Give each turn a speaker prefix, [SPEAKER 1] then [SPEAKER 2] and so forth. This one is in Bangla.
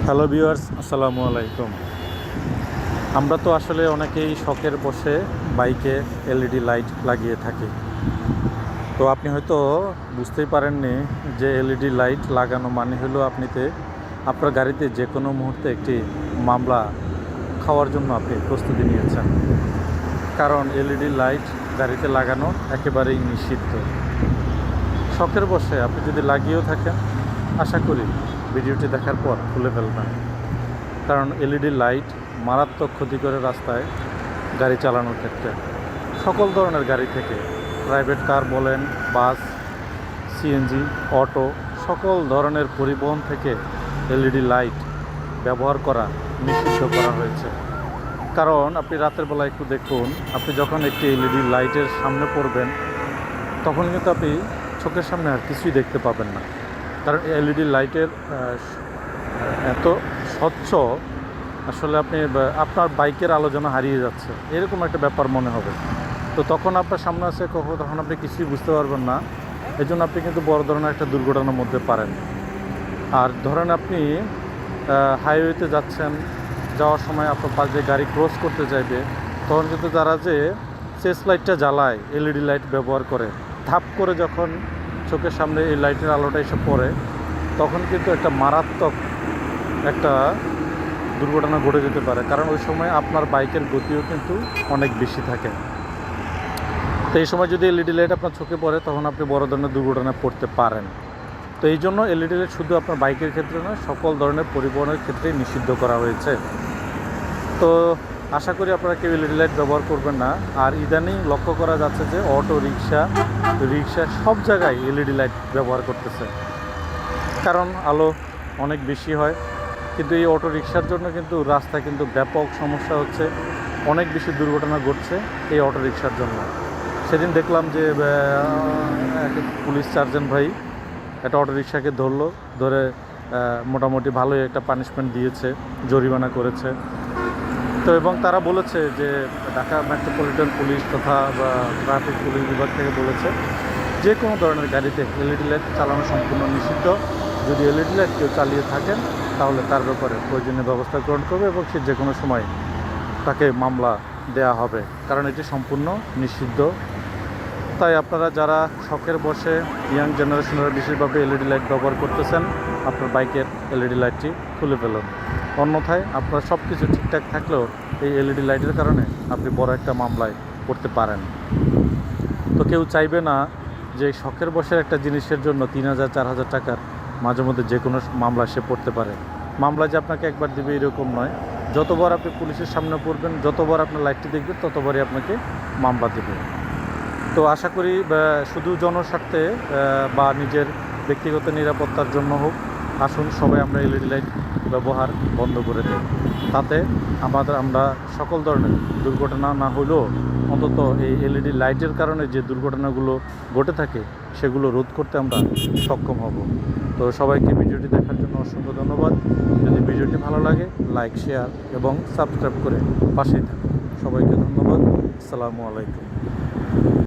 [SPEAKER 1] হ্যালো ভিউয়ার্স, আসসালামু আলাইকুম। আমরা তো আসলে অনেকেই শখের বসে বাইকে এলইডি লাইট লাগিয়ে থাকি। তো আপনি হয়তো বুঝতেই পারেননি যে এলইডি লাইট লাগানো মানে হলো আপনার গাড়িতে যে কোনো মুহূর্তে একটি মামলা খাওয়ার জন্য আপনি প্রস্তুতি নিয়েছেন। কারণ এলইডি লাইট গাড়িতে লাগানো একেবারেই নিষিদ্ধ। শখের বসে আপনি যদি লাগিয়েও থাকেন, আশা করি ভিডিওটি দেখার পর খুলে ফেলবেন। কারণ এলইডি লাইট মারাত্মক ক্ষতি করে রাস্তায় গাড়ি চালানোর ক্ষেত্রে। সকল ধরনের গাড়ি থেকে, প্রাইভেট কার বলেন, বাস, সিএনজি, অটো, সকল ধরনের পরিবহন থেকে এলইডি লাইট ব্যবহার করা নিষিদ্ধ করা হয়েছে। কারণ আপনি রাতের বেলা একটু দেখুন, আপনি যখন একটি এলইডি লাইটের সামনে পড়বেন, তখন কিন্তু আপনি চোখের সামনে আর কিছুই দেখতে পাবেন না। কারণ এলইডি লাইটের এত স্বচ্ছ, আসলে আপনার বাইকের আলো যেন হারিয়ে যাচ্ছে, এরকম একটা ব্যাপার মনে হবে। তো তখন আপনার সামনে আছে তখন আপনি কিছুই বুঝতে পারবেন না। এই জন্য আপনি কিন্তু বড় ধরনের একটা দুর্ঘটনার মধ্যে পারেন। আর ধরেন আপনি হাইওয়েতে যাচ্ছেন, যাওয়ার সময় আপনার পাশ দিয়ে গাড়ি ক্রস করতে চাইবে, তখন কিন্তু তারা যে সেস লাইটটা জ্বালায়, এলইডি লাইট ব্যবহার করে, ধাপ করে যখন চোখের সামনে এই লাইটের আলোটা এসে পড়ে, তখন কিন্তু একটা মারাত্মক একটা দুর্ঘটনা ঘটে যেতে পারে। কারণ ওই সময় আপনার বাইকের গতিও কিন্তু অনেক বেশি থাকে। তো এই সময় যদি এলইডি লাইট আপনার চোখে পড়ে, তখন আপনি বড় ধরনের দুর্ঘটনায় পড়তে পারেন। তো এই জন্য এলইডি লাইট শুধু আপনার বাইকের ক্ষেত্রে নয়, সকল ধরনের পরিবহনের ক্ষেত্রেই নিষিদ্ধ করা হয়েছে। তো আশা করি আপনারা কেউ এলইডি লাইট ব্যবহার করবেন না। আর ইদানিং লক্ষ্য করা যাচ্ছে যে অটো রিক্সা সব জায়গায় এলইডি লাইট ব্যবহার করতেছে। কারণ আলো অনেক বেশি হয়। কিন্তু এই অটো রিক্সার জন্য কিন্তু রাস্তায় কিন্তু ব্যাপক সমস্যা হচ্ছে, অনেক বেশি দুর্ঘটনা ঘটছে এই অটো রিক্সার জন্য। সেদিন দেখলাম যে পুলিশ সার্জেন্ট ভাই একটা অটো রিক্সাকে ধরে মোটামুটি ভালোই একটা পানিশমেন্ট দিয়েছে, জরিমানা করেছে। তো এবং তারা বলেছে যে ঢাকা মেট্রোপলিটন পুলিশ তথা ট্রাফিক পুলিশ বিভাগ থেকে বলেছে যে কোনো ধরনের গাড়িতে এলইডি লাইট চালানো সম্পূর্ণ নিষিদ্ধ। যদি এলইডি লাইট কেউ চালিয়ে থাকেন, তাহলে তার ব্যাপারে প্রয়োজনীয় ব্যবস্থা গ্রহণ করবে এবং সে যে কোনো সময় তাকে মামলা দেয়া হবে। কারণ এটি সম্পূর্ণ নিষিদ্ধ। তাই আপনারা যারা শখের বসে ইয়াং জেনারেশনের বিশেষভাবে এলইডি লাইট ব্যবহার করতেছেন, আপনার বাইকের এলইডি লাইটটি খুলে ফেলুন। অন্যথায় আপনার সব কিছু ঠিকঠাক থাকলেও এই এলইডি লাইটের কারণে আপনি বড় একটা মামলায় পড়তে পারেন। তো কেউ চাইবে না যে শখের বসের একটা জিনিসের জন্য 3,000 4,000 টাকার মাঝে মধ্যে যে কোনো মামলা সে পড়তে পারে। মামলা যে আপনাকে একবার দেবে এরকম নয়। যতবার আপনি পুলিশের সামনে পড়বেন, যতবার আপনার লাইটটি দেখবেন, ততবারই আপনাকে মামলা দেবে। তো আশা করি শুধু জনস্বার্থে বা নিজের ব্যক্তিগত নিরাপত্তার জন্য হোক, আসুন সবাই আমরা এলইডি লাইট ব্যবহার বন্ধ করে দিই। তাতে আমরা সকল ধরনের দুর্ঘটনা না হলেও অন্তত এই এলইডি লাইটের কারণে যে দুর্ঘটনাগুলো ঘটে থাকে, সেগুলো রোধ করতে আমরা সক্ষম হব। তো সবাইকে ভিডিওটি দেখার জন্য অসংখ্য ধন্যবাদ। যদি ভিডিওটি ভালো লাগে, লাইক, শেয়ার এবং সাবস্ক্রাইব করে পাশেই থাকুন। সবাইকে ধন্যবাদ। আসসালামু আলাইকুম।